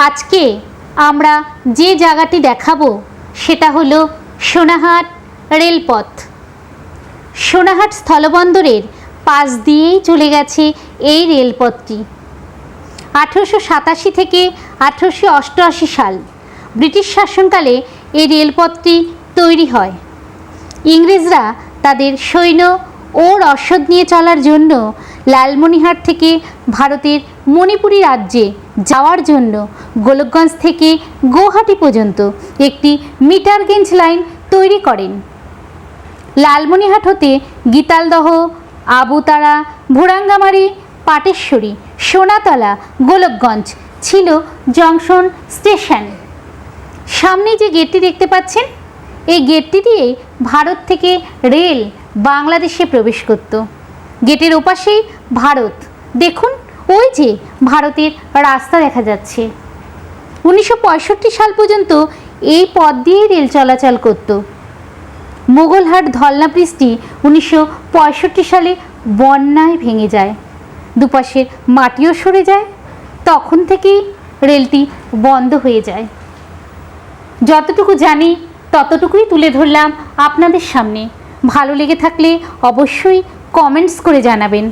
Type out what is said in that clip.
আজকে আমরা যে জায়গাটি দেখাবো সেটা হলো সোনাহাট রেলপথ। সোনাহাট স্থলবন্দরের পাশ দিয়েই চলে গেছে এই রেলপথটি। 1887 থেকে 1888 সাল ব্রিটিশ শাসনকালে এই রেলপথটি তৈরি হয়। ইংরেজরা তাদের সৈন্য ও রসদ নিয়ে চলার জন্য লালমনিরহাট থেকে ভারতের মণিপুরী রাজ্যে যাওয়ার জন্য গোলকগঞ্জ থেকে গুয়াহাটি পর্যন্ত একটি মিটার গেজ লাইন তৈরি করেন। লালমনিরহাট হতে গীতালদহ, আবুতারা, ভুরাঙ্গামারি, পাটেশ্বরী, সোনাতলা, গোলকগঞ্জ ছিল জংশন স্টেশন। সামনে যে গেটটি দেখতে পাচ্ছেন, এই গেটটি দিয়ে ভারত থেকে রেল বাংলাদেশে প্রবেশ করত। গেটের ওপাশেই ভারত, দেখুন ওই যে ভারতের রাস্তা দেখা যাচ্ছে। 1965 সাল পর্যন্ত এই পথ দিয়েই রেল চলাচল করত। মোগলহাট ধলনা ব্রিজটি 1965 সালে বন্যায় ভেঙে যায়, দুপাশের মাটিও সরে যায়, তখন থেকেই রেলটি বন্ধ হয়ে যায়। যতটুকু জানি ততটুকুই তুলে ধরলাম আপনাদের সামনে। ভালো লেগে থাকলে অবশ্যই কমেন্টস করে জানাবেন।